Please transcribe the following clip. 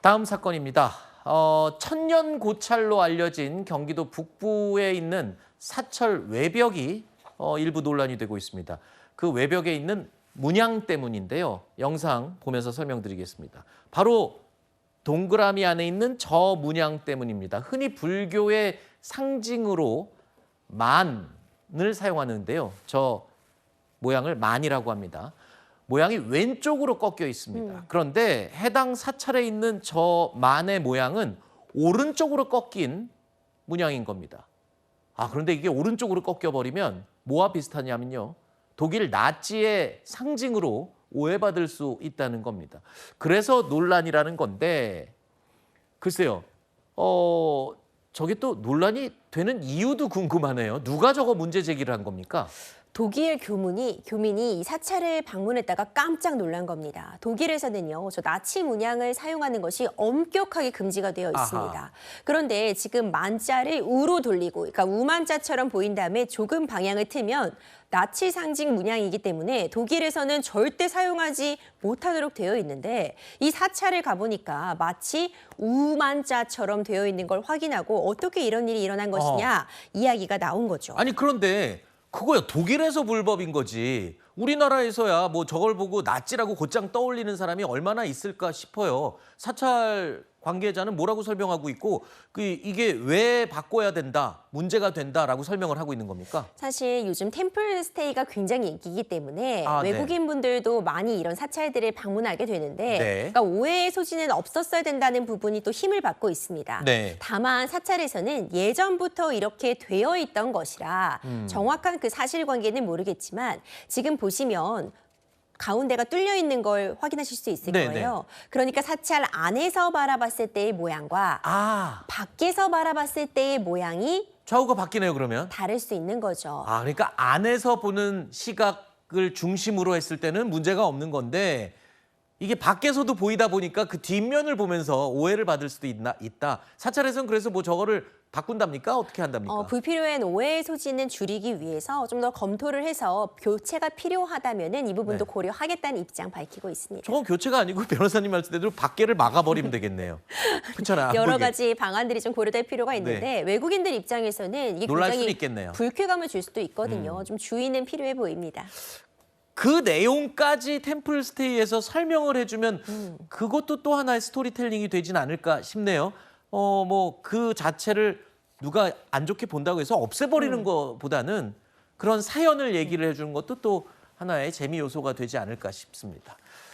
다음 사건입니다. 천년 고찰로 알려진 경기도 북부에 있는 사철 외벽이 일부 논란이 되고 있습니다. 그 외벽에 있는 문양 때문인데요. 영상 보면서 설명드리겠습니다. 바로 동그라미 안에 있는 저 문양 때문입니다. 흔히 불교의 상징으로 만을 사용하는데요. 저 모양을 만이라고 합니다. 모양이 왼쪽으로 꺾여 있습니다. 그런데 해당 사찰에 있는 저 만의 모양은 오른쪽으로 꺾인 문양인 겁니다. 그런데 이게 오른쪽으로 꺾여버리면 뭐와 비슷하냐면요. 독일 나치의 상징으로 오해받을 수 있다는 겁니다. 그래서 논란이라는 건데 글쎄요. 저게 또 논란이 되는 이유도 궁금하네요. 누가 저거 문제 제기를 한 겁니까? 독일 교민이 이 사찰을 방문했다가 깜짝 놀란 겁니다. 독일에서는요, 저 나치 문양을 사용하는 것이 엄격하게 금지가 되어 있습니다. 아하. 그런데 지금 만자를 우로 돌리고, 그러니까 우만자처럼 보인 다음에 조금 방향을 틀면 나치 상징 문양이기 때문에 독일에서는 절대 사용하지 못하도록 되어 있는데 이 사찰을 가보니까 마치 우만자처럼 되어 있는 걸 확인하고 어떻게 이런 일이 일어난 것이냐 이야기가 나온 거죠. 아니 그런데 그거야 독일에서 불법인 거지. 우리나라에서야 뭐 저걸 보고 나치라고 곧장 떠올리는 사람이 얼마나 있을까 싶어요. 사찰 관계자는 뭐라고 설명하고 있고 이게 왜 바꿔야 된다, 문제가 된다라고 설명을 하고 있는 겁니까? 사실 요즘 템플 스테이가 굉장히 인기이기 때문에 네. 외국인 분들도 많이 이런 사찰들을 방문하게 되는데 네. 그러니까 오해의 소지는 없었어야 된다는 부분이 또 힘을 받고 있습니다. 네. 다만 사찰에서는 예전부터 이렇게 되어 있던 것이라 정확한 그 사실관계는 모르겠지만 지금 보시면 가운데가 뚫려 있는 걸 확인하실 수 있을 네네. 거예요. 그러니까 사찰 안에서 바라봤을 때의 모양과 밖에서 바라봤을 때의 모양이 좌우가 바뀌네요 그러면. 다를 수 있는 거죠. 그러니까 안에서 보는 시각을 중심으로 했을 때는 문제가 없는 건데 이게 밖에서도 보이다 보니까 그 뒷면을 보면서 오해를 받을 수도 있다. 사찰에서는 그래서 뭐 저거를 바꾼답니까? 어떻게 한답니까? 불필요한 오해의 소지는 줄이기 위해서 좀 더 검토를 해서 교체가 필요하다면은 이 부분도 네. 고려하겠다는 입장 밝히고 있습니다. 저건 교체가 아니고 변호사님 말씀대로 밖에를 막아버리면 되겠네요. 그렇잖아요. 여러 가지 방안들이 좀 고려될 필요가 있는데 네. 외국인들 입장에서는 이게 놀랄 수도 굉장히 있겠네요. 불쾌감을 줄 수도 있거든요. 좀 주의는 필요해 보입니다. 그 내용까지 템플스테이에서 설명을 해주면 그것도 또 하나의 스토리텔링이 되진 않을까 싶네요. 뭐 그 자체를 누가 안 좋게 본다고 해서 없애버리는 것보다는 그런 사연을 얘기를 해주는 것도 또 하나의 재미 요소가 되지 않을까 싶습니다.